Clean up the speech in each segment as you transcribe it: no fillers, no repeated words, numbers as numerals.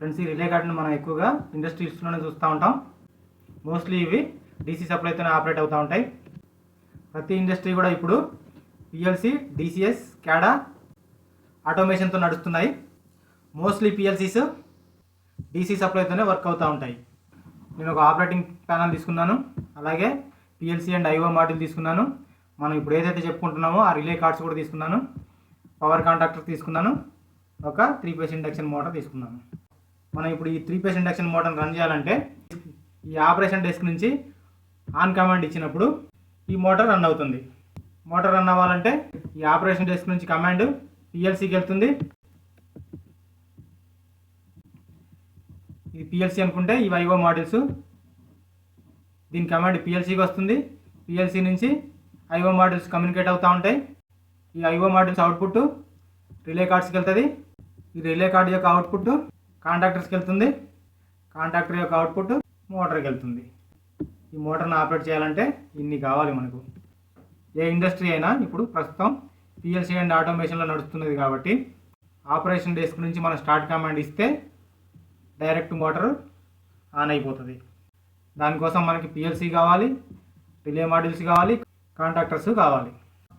Friends, ఈ relay కార్డును మనం ఎక్కువగా ఇండస్ట్రీస్లోనే చూస్తూ ఉంటాం. మోస్ట్లీ ఇవి డీసీ సప్లైతోనే ఆపరేట్ అవుతూ ఉంటాయి. ప్రతి ఇండస్ట్రీ కూడా ఇప్పుడు పిఎల్సి, డిసిఎస్, క్యాడా ఆటోమేషన్తో నడుస్తున్నాయి. మోస్ట్లీ పిఎల్సీస్ డీసీ సప్లైతోనే వర్క్ అవుతూ ఉంటాయి. నేను ఒక ఆపరేటింగ్ ప్యానల్ తీసుకున్నాను, అలాగే పిఎల్సి అండ్ ఐఓ మాడ్యూల్ తీసుకున్నాను. మనం ఇప్పుడు ఏదైతే చెప్పుకుంటున్నామో ఆ రిలే కార్డ్స్ కూడా తీసుకున్నాను, పవర్ కాంటాక్టర్ తీసుకున్నాను, ఒక 3 ఫేజ్ ఇండక్షన్ మోటార్ తీసుకున్నాను. మనం ఇప్పుడు ఈ 3 ఫేజ్ ఇండక్షన్ మోటార్ని రన్ చేయాలంటే ఈ ఆపరేషన్ డెస్క్ నుంచి ఆన్ కమాండ్ ఇచ్చినప్పుడు ఈ మోటార్ రన్ అవుతుంది. మోటార్ రన్ అవ్వాలంటే ఈ ఆపరేషన్ డెస్క్ నుంచి కమాండ్ పిఎల్సికి వెళ్తుంది. ఇది పిఎల్సి అనుకుంటే ఇవి ఐఓ మాడ్యూల్స్. దీని కమాండ్ పిఎల్సికి వస్తుంది. పిఎల్సి నుంచి ఐఓ మాడ్యూల్స్ కమ్యూనికేట్ అవుతూ ఉంటాయి. ఈ ఐఓ మాడ్యూల్స్ అవుట్పుట్ రిలే కార్డ్స్కి వెళ్తుంది. ఈ రిలే కార్డ్ యొక్క అవుట్పుట్ కాంటాక్టర్స్కి వెళ్తుంది. కాంటాక్టర్ యొక్క అవుట్పుట్ మోటార్కి వెళ్తుంది. ఈ మోటార్ని ఆపరేట్ చేయాలంటే ఇన్ని కావాలి మనకు. ఏ ఇండస్ట్రీ అయినా ఇప్పుడు ప్రస్తుతం పిఎల్సి అండ్ ఆటోమేషన్లో నడుస్తున్నది కాబట్టి ఆపరేషన్ డెస్క్ నుంచి మనం స్టార్ట్ కమాండ్ ఇస్తే డైరెక్ట్ మోటార్ ఆన్ అయిపోతుంది. దానికోసం మనకి పిఎల్సి కావాలి, రిలే మాడ్యూల్స్ కావాలి, కాంటాక్టర్స్ కావాలి.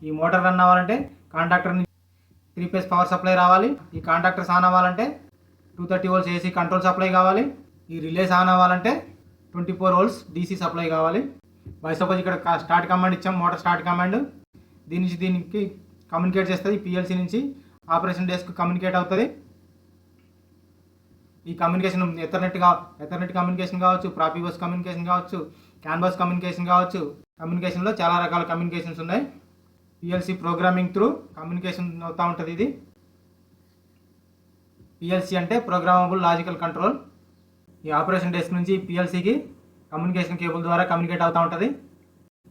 ఈ మోటార్ రన్ అవ్వాలంటే కాంటాక్టర్ నుంచి 3 ఫేజ్ పవర్ సప్లై రావాలి. ఈ కాంటాక్టర్స్ ఆన్ అవ్వాలంటే 230 volts ఏసీ కంట్రోల్ సప్లై కావాలి. ఈ రిలేస్ ఆన్ అవ్వాలంటే 24 volts డీసీ సప్లై కావాలి. బై సపోజ్ ఇక్కడ స్టార్ట్ కమాండ్ ఇచ్చాం, మోటార్ స్టార్ట్ కమాండ్. దీని నుంచి దీనికి కమ్యూనికేట్ చేస్తుంది. పిఎల్సి నుంచి ఆపరేషన్ డెస్క్ కమ్యూనికేట్ అవుతుంది. ఈ కమ్యూనికేషన్ ఎథర్నెట్ కమ్యూనికేషన్ కావచ్చు, ప్రాఫీబస్ కమ్యూనికేషన్ కావచ్చు, క్యాన్బస్ కమ్యూనికేషన్ కావచ్చు. కమ్యూనికేషన్లో చాలా రకాల కమ్యూనికేషన్స్ ఉన్నాయి. పిఎల్సి ప్రోగ్రామింగ్ త్రూ కమ్యూనికేషన్ అవుతూ ఉంటుంది. ఇది పిఎల్సి అంటే ప్రోగ్రామబుల్ లాజికల్ కంట్రోల్. ఈ ఆపరేషన్ డెస్క్ నుంచి పిఎల్సికి కమ్యూనికేషన్ కేబుల్ ద్వారా కమ్యూనికేట్ అవుతూ ఉంటుంది.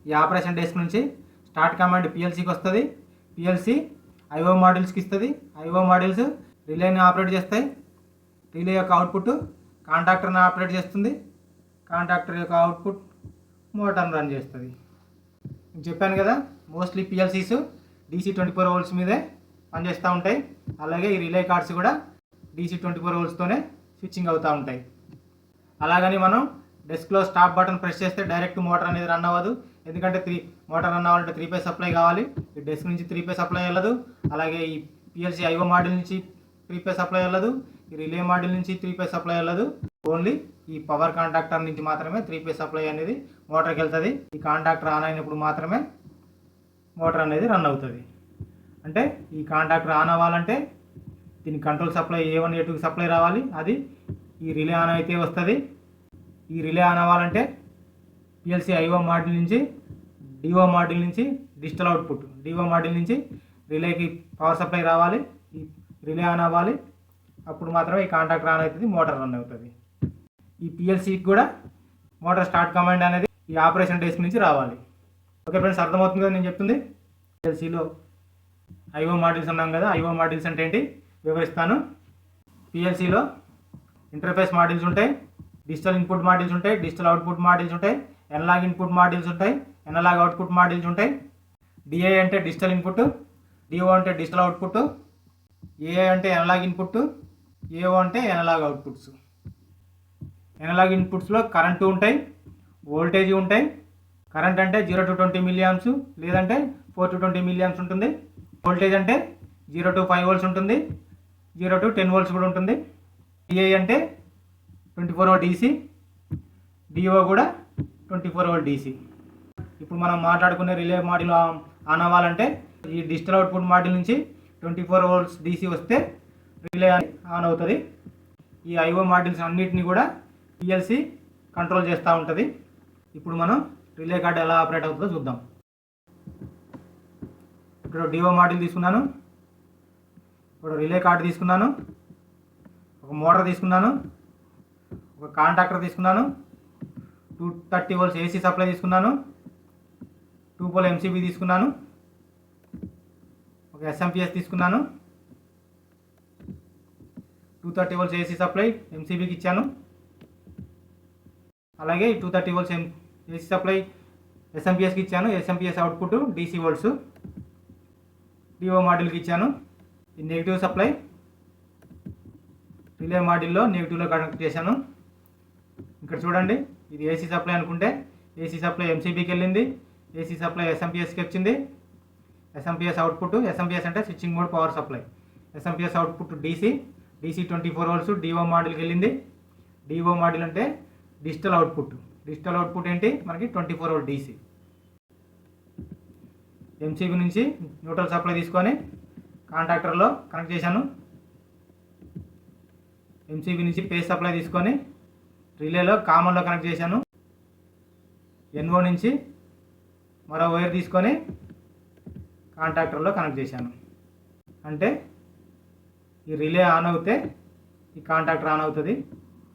ఈ ఆపరేషన్ డెస్క్ నుంచి స్టార్ట్ కమాండ్ పిఎల్సికి వస్తుంది. పిఎల్సి ఐఓ మాడ్యూల్స్కి ఇస్తుంది. ఐఓ మాడ్యూల్స్ రిలేని ఆపరేట్ చేస్తాయి. రిలే యొక్క అవుట్పుట్ కాంటాక్టర్ని ఆపరేట్ చేస్తుంది. కాంటాక్టర్ యొక్క అవుట్పుట్ మోటార్ని రన్ చేస్తుంది. చెప్పాను కదా, మోస్ట్లీ పిఎల్సీస్ డీసీ 24 volts మీదే పనిచేస్తూ ఉంటాయి. అలాగే ఈ రిలే కార్డ్స్ కూడా డీసీ 24 voltsతోనే స్విచ్చింగ్ అవుతూ ఉంటాయి. అలాగని మనం డెస్క్లో స్టాప్ బటన్ ప్రెస్ చేస్తే డైరెక్ట్ మోటార్ అనేది రన్ అవ్వదు. ఎందుకంటే మోటార్ రన్ అవ్వాలంటే 3 ఫేజ్ సప్లై కావాలి. ఈ డెస్క్ నుంచి 3 ఫేజ్ సప్లై వెళ్ళదు. అలాగే ఈ పిఎల్సి ఐఓ మాడ్యూల్ నుంచి 3 ఫేజ్ సప్లై వెళ్ళదు. ఈ రిలే మాడ్యూల్ నుంచి 3 ఫేజ్ సప్లై వెళ్ళదు. ఓన్లీ ఈ పవర్ కాంటాక్టర్ నుంచి మాత్రమే 3 ఫేజ్ సప్లై అనేది మోటార్కి వెళ్తుంది. ఈ కాంటాక్టర్ ఆన్ అయినప్పుడు మాత్రమే మోటార్ అనేది రన్ అవుతుంది. అంటే ఈ కాంటాక్టర్ ఆన్ అవ్వాలంటే దీని control supply A1 A2 supply రావాలి. అది ఈ రిలే ఆన్ అయితే వస్తుంది. ఈ రిలే ఆన్ అవ్వాలంటే పిఎల్సి ఐఓ మాడ్యూల్ నుంచి డిఓ మాడ్యూల్ నుంచి డిజిటల్ అవుట్పుట్ డిఓ మాడ్యూల్ నుంచి రిలేకి పవర్ సప్లై రావాలి. ఈ రిలే ఆన్ అవ్వాలి. అప్పుడు మాత్రమే ఈ కాంటాక్టర్ ఆన్ అవుతుంది, మోటార్ రన్ అవుతుంది. ఈ పిఎల్సికి కూడా మోటార్ స్టార్ట్ కమాండ్ అనేది ఈ ఆపరేషన్ డెస్క్ నుంచి రావాలి. ఓకే ఫ్రెండ్స్, అర్థమవుతుంది కదా నేను చెప్తుంది. పిఎల్సిలో ఐఓ మాడ్యూల్స్ ఉన్నాం కదా, ఐఓ మాడ్యూల్స్ అంటే ఏంటి వివరిస్తాను. పిఎల్సిలో ఇంటర్ఫేస్ మాడ్యూల్స్ ఉంటాయి, డిజిటల్ ఇన్పుట్ మాడ్యూల్స్ ఉంటాయి, డిజిటల్ అవుట్పుట్ మాడ్యూల్స్ ఉంటాయి, ఎనలాగ్ ఇన్పుట్ మాడ్యూల్స్ ఉంటాయి, ఎనలాగ్ అవుట్పుట్ మాడ్యూల్స్ ఉంటాయి. డిఐ అంటే డిజిటల్ ఇన్పుట్, డిఓ అంటే డిజిటల్ అవుట్పుట్, ఏఐ అంటే ఎనలాగ్ ఇన్పుట్, ఏఓ అంటే ఎనలాగ్ అవుట్పుట్స్. ఎనలాగ్ ఇన్పుట్స్లో కరెంటు ఉంటాయి, వోల్టేజ్ ఉంటాయి. కరెంట్ అంటే 0 to 20 milliamps లేదంటే 4 to 20 milliamps ఉంటుంది. వోల్టేజ్ అంటే 0 to 5 volts ఉంటుంది, 0 to 10 volts కూడా ఉంటుంది. డిఐ అంటే 24 volt DC, డిఓ కూడా 24 volt DC. ఇప్పుడు మనం మాట్లాడుకునే రిలే మాడ్యూల్ ఆన్ అవ్వాలంటే ఈ డిజిటల్ అవుట్పుట్ మాడ్యూల్ నుంచి 24 volts DC వస్తే రిలే ఆన్ అవుతుంది. ఈ ఐఓ మాడ్యూల్స్ అన్నిటిని కూడా పిఎల్సి కంట్రోల్ చేస్తూ ఉంటుంది. ఇప్పుడు మనం రిలే కార్డ్ ఎలా ఆపరేట్ అవుతుందో చూద్దాం. ఇక్కడ డిఓ మాడ్యూల్ తీసుకున్నాను, ఇప్పుడు రిలే కార్డు తీసుకున్నాను, ఒక మోటార్ తీసుకున్నాను, ఒక కాంటాక్టర్ తీసుకున్నాను, 230 volts ఏసీ సప్లై తీసుకున్నాను, 2 pole MCB తీసుకున్నాను, ఒక SMPS తీసుకున్నాను, 230 volts ఏసీ సప్లై MCBకి ఇచ్చాను. అలాగే 230 volts ఏసీ సప్లై SMPSకి ఇచ్చాను. SMPS output DC volts DO మాడ్యూల్కి ఇచ్చాను. ఈ నెగిటివ్ సప్లై రిలే మాడ్యూల్లో నెగిటివ్లో కనెక్ట్ చేశాను. ఇక్కడ చూడండి, ఇది ఏసీ సప్లై అనుకుంటే ఏసీ సప్లై ఎంసీబీకి వెళ్ళింది, ఏసీ సప్లై ఎస్ఎంపిఎస్కి వచ్చింది. ఎస్ఎంపిఎస్ అవుట్పుట్, ఎస్ఎంపిఎస్ అంటే switching mode power supply, SMPS output DC 24 volts DO మాడ్యూల్కి వెళ్ళింది. డిఓ మాడ్యూల్ అంటే డిజిటల్ అవుట్పుట్. డిజిటల్ అవుట్పుట్ ఏంటి మనకి 24 volt డీసీ. ఎంసీబీ నుంచి న్యూట్రల్ సప్లై తీసుకొని కాంటాక్టర్లో కనెక్ట్ చేశాను. ఎంసీబీ నుంచి పేస్ సప్లై తీసుకొని రిలేలో కామన్లో కనెక్ట్ చేశాను. ఎన్ఓ నుంచి మరో వైర్ తీసుకొని కాంటాక్టర్లో కనెక్ట్ చేశాను. అంటే ఈ రిలే ఆన్ అవుతే ఈ కాంటాక్టర్ ఆన్ అవుతుంది,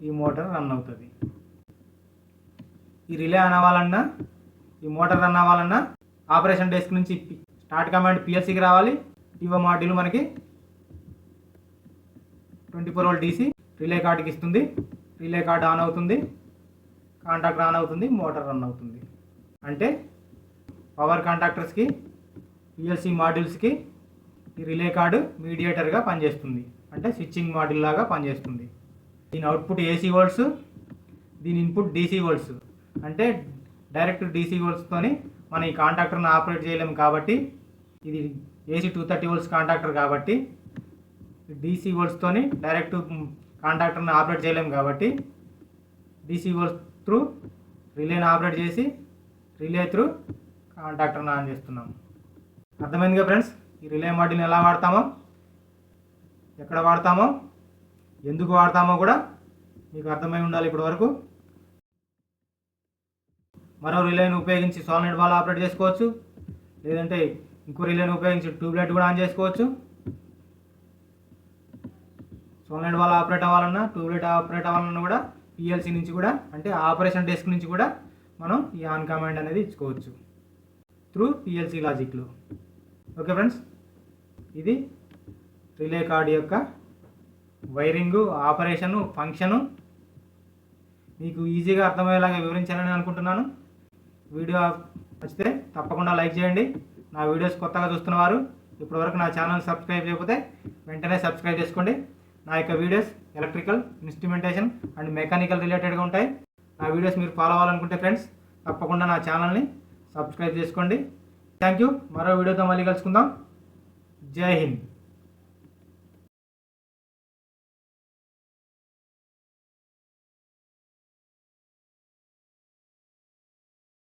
ఈ మోటార్ రన్ అవుతుంది. ఈ రిలే ఆన్ అవ్వాలన్నా, ఈ మోటార్ రన్ అవ్వాలన్నా ఆపరేషన్ డెస్క్ నుంచి స్టార్ట్ కమాండ్ పిఎల్సీకి రావాలి. డిఓ మాడ్యూల్ మనకి 24 volt డీసీ రిలే కార్డుకి ఇస్తుంది. రిలే కార్డు ఆన్ అవుతుంది, కాంటాక్టర్ ఆన్ అవుతుంది, మోటార్ రన్ అవుతుంది. అంటే పవర్ కాంటాక్టర్స్కి, పిఎల్సీ మాడ్యూల్స్కి ఈ రిలే కార్డు మీడియేటర్గా పనిచేస్తుంది. అంటే స్విచ్చింగ్ మాడ్యూల్ లాగా పనిచేస్తుంది. దీని అవుట్పుట్ ఏసీ వోల్ట్స్, దీని ఇన్పుట్ డీసీ వోల్ట్స్. అంటే డైరెక్ట్ డీసీ వోల్ట్స్తోని మనం ఈ కాంటాక్టర్ని ఆపరేట్ చేయలేము కాబట్టి, ఇది ఏసీ 230 volts కాంటాక్టర్ కాబట్టి డీసీ వోల్ట్స్తోని డైరెక్ట్ కాంటాక్టర్ని ఆపరేట్ చేయలేము కాబట్టి డీసీ వోల్ట్స్ త్రూ రిలేని ఆపరేట్ చేసి రిలే త్రూ కాంటాక్టర్ని ఆన్ చేస్తున్నాము. అర్థమైందిగా ఫ్రెండ్స్, ఈ రిలే మాడ్యూల్ని ఎలా వాడతామో, ఎక్కడ వాడతామో, ఎందుకు వాడతామో కూడా మీకు అర్థమై ఉండాలి ఇప్పటి వరకు. మరో రిలేని ఉపయోగించి సోలనాయిడ్ వాల్వ్ ఆపరేట్ చేసుకోవచ్చు, లేదంటే ఇంకో రిలేని ఉపయోగించి ట్యూబ్లైట్ కూడా ఆన్ చేసుకోవచ్చు. సోలనాయిడ్ వాల్వ్ ఆపరేట్ అవ్వాలన్నా, ట్యూబ్లైట్ ఆపరేట్ అవ్వాలన్నా కూడా పిఎల్సీ నుంచి కూడా, అంటే ఆపరేషన్ డెస్క్ నుంచి కూడా మనం ఈ ఆన్ కమాండ్ అనేది ఇచ్చుకోవచ్చు త్రూ పిఎల్సీ లాజిక్లో. ఓకే ఫ్రెండ్స్, ఇది రిలే కార్డ్ యొక్క వైరింగు, ఆపరేషను, ఫంక్షను మీకు ఈజీగా అర్థమయ్యేలాగా వివరించాలని అనుకుంటున్నాను. వీడియో నచ్చితే తప్పకుండా లైక్ చేయండి. నా వీడియోస్ కొత్తగా చూస్తున్నవారు ఇప్పటివరకు నా ఛానల్ సబ్స్క్రైబ్ చేయకపోతే వెంటనే సబ్స్క్రైబ్ చేసుకోండి. నా యొక్క videos electrical, instrumentation and mechanical రిలేటెడ్గా ఉంటాయి. నా వీడియోస్ మీరు ఫాలో అవ్వాలనుకుంటే ఫ్రెండ్స్ తప్పకుండా నా ఛానల్ని సబ్స్క్రైబ్ చేసుకోండి. Thank you. మరో వీడియోతో మళ్ళీ కలుసుకుందాం. జై హింద్.